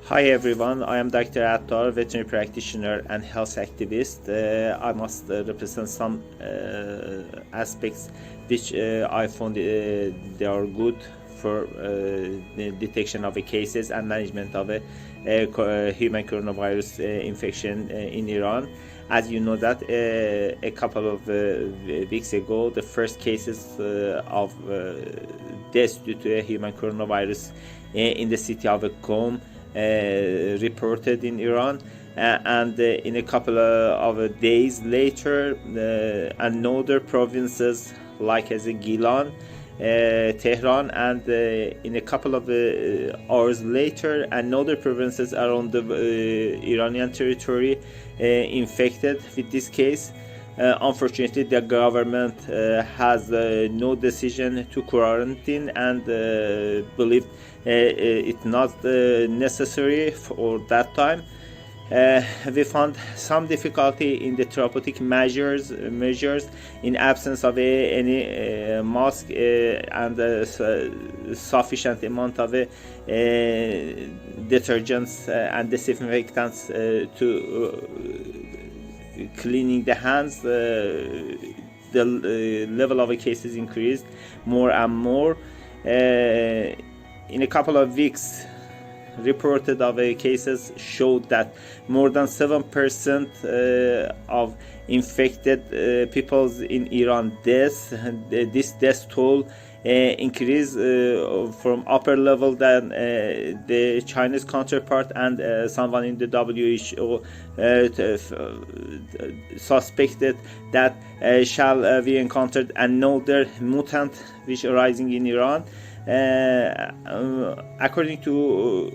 Hi everyone, I am Dr. Attar, veterinary practitioner and health activist. I must represent some aspects which I found they are good for the detection of cases and management of a human coronavirus infection in Iran. As you know that a couple of weeks ago, the first cases of deaths due to a human coronavirus in the city of Qom reported in Iran, and in a couple of days later, another provinces like as Gilan, Tehran, and in a couple of hours later, another provinces around the Iranian territory infected with this case. Unfortunately, the government has no decision to quarantine and believed it not necessary for that time. We found some difficulty in the therapeutic measures in absence of any mask and sufficient amount of detergents and disinfectants to cleaning the hands. The level of cases increased more and more. In a couple of weeks, reported of cases showed that more than 7% of infected peoples in Iran deaths. This death toll increased from upper level than the Chinese counterpart, and someone in the WHO suspected that shall we encountered another mutant which arising in Iran. According to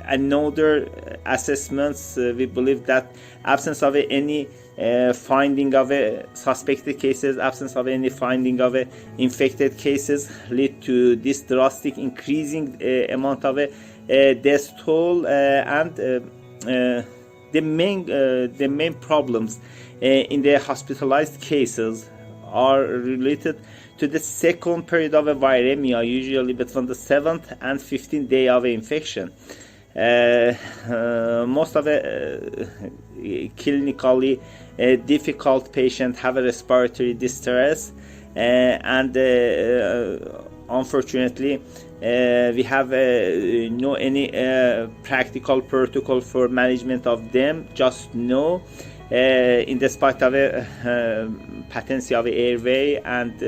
another assessments, we believe that absence of any finding of suspected cases, absence of any finding of infected cases lead to this drastic increasing amount of death toll, and the main problems in the hospitalized cases are related to the second period of a viremia, usually between the 7th and 15th day of infection. Most of the clinically difficult patients have a respiratory distress, and unfortunately we have no any practical protocol for management of them. Just know in despite of patency of airway and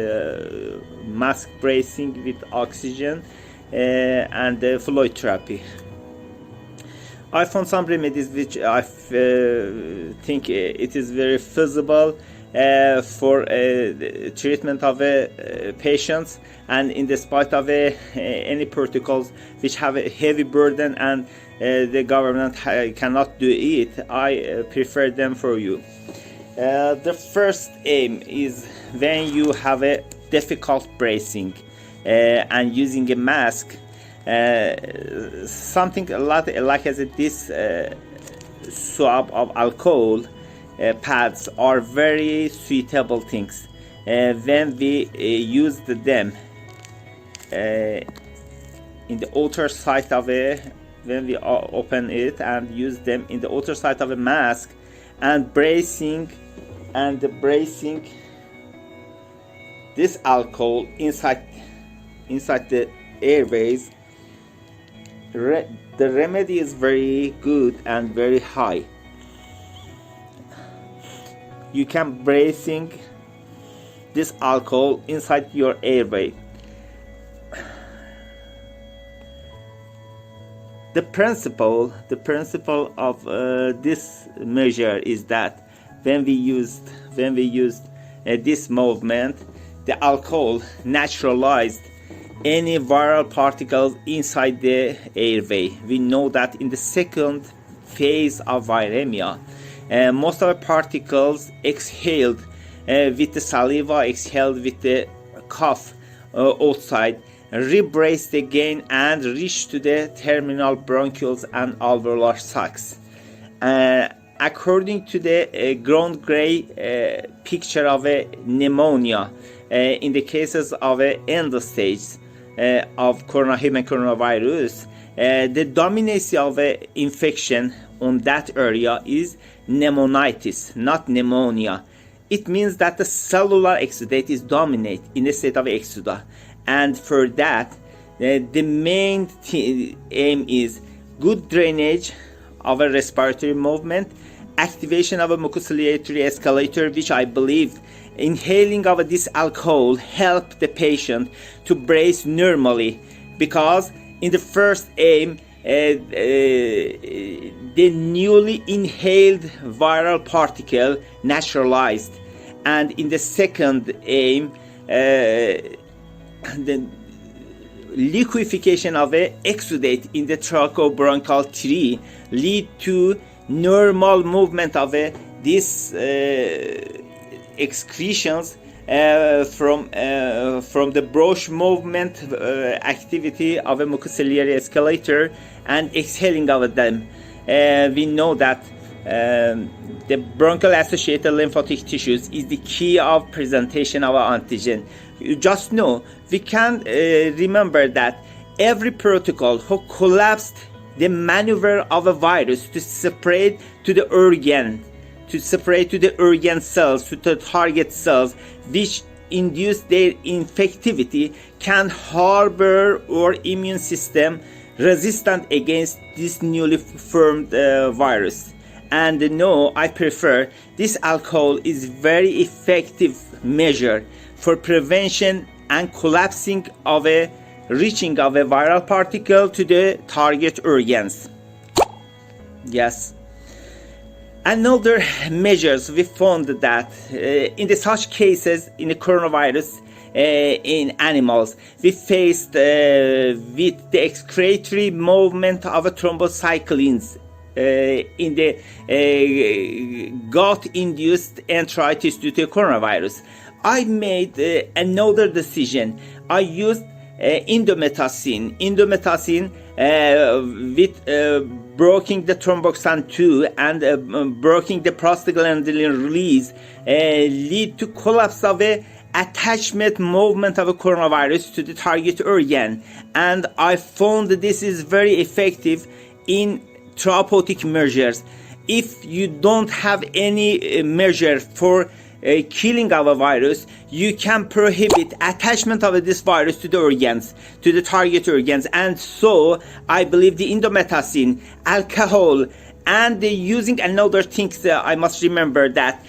mask bracing with oxygen and fluid therapy. I found some remedies which I think it is very feasible for treatment of patients, and in despite of any protocols which have a heavy burden and the government cannot do it, I prefer them for you. The first aim is when you have a difficult bracing and using a mask, something a lot like as this swab of alcohol pads are very suitable things. When we use them in the outer side of when we open it and use them in the outer side of a mask and bracing this alcohol inside the airways, the remedy is very good and very high. You can bracing this alcohol inside your airway. The principle of this measure is that when we used this movement, the alcohol neutralized any viral particles inside the airway. We know that in the second phase of viremia, most of the particles exhaled with the saliva, exhaled with the cough outside, rebraced again and reached to the terminal bronchioles and alveolar sacs. According to the ground gray picture of a pneumonia, in the cases of end stage of human coronavirus, the dominance of infection on that area is pneumonitis, not pneumonia. It means that the cellular exudate is dominant in the state of exuda, and for that the main aim is good drainage of a respiratory movement, activation of a mucociliary escalator, which I believe inhaling of this alcohol help the patient to brace normally, because in the first aim the newly inhaled viral particle naturalized, and in the second aim the liquefaction of a exudate in the trachobronchial tree lead to normal movement of these excretions from the Broch movement activity of a mucociliary escalator and exhaling of them. We know that the bronchial associated lymphatic tissues is the key of presentation of antigen. You just know, we can remember that every protocol who collapsed the maneuver of a virus to separate to the organ, cells, to the target cells, which induce their infectivity, can harbor our immune system resistant against this newly formed virus. And no, I prefer this alcohol is very effective measure for prevention and collapsing of a reaching of a viral particle to the target organs. Yes. Another measures, we found that in the such cases in the coronavirus in animals, we faced with the excretory movement of a thrombocyclines in the gut-induced enteritis due to coronavirus. I made another decision. I used indomethacin with blocking the thromboxane 2 and blocking the prostaglandin release lead to collapse of a attachment movement of a coronavirus to the target organ, and I found that this is very effective in therapeutic measures. If you don't have any measure for killing of a virus, you can prohibit attachment of this virus to the organs, to the target organs. And so I believe the indomethacin, alcohol, and using another thing I must remember that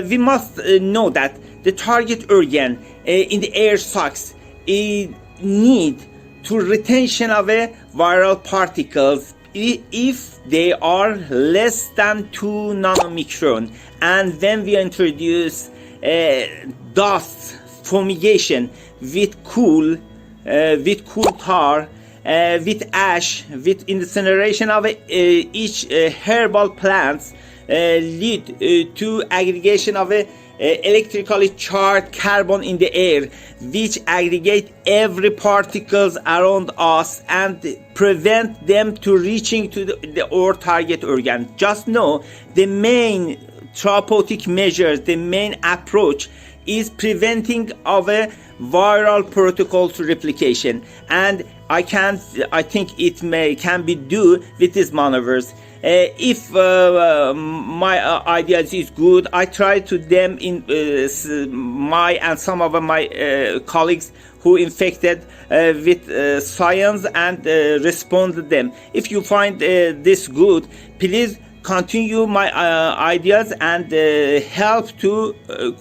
we must know that the target organ in the air sacs need to retention of a viral particles if they are less than 2 nanomicron, and when we introduce dust fumigation with cool tar, with ash, with incineration of each herbal plants lead to aggregation of electrically charged carbon in the air, which aggregate every particles around us and prevent them to reaching to our target organ. Just know the main therapeutic measures, the main approach is preventing of a viral protocol to replication, and I think it can be do with these maneuvers. If my ideas is good, I try to them in my and some of my colleagues who infected with science and respond to them. If you find this good, please continue my ideas and help to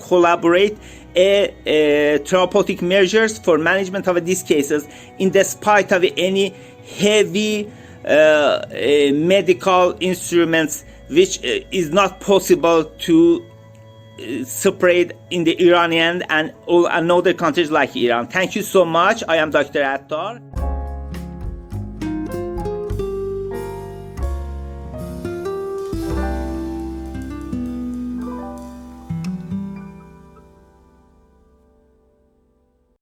collaborate therapeutic measures for management of these cases in despite of any heavy medical instruments which is not possible to spread in the Iranian and all another countries like Iran. Thank you so much. I am Dr. Attar.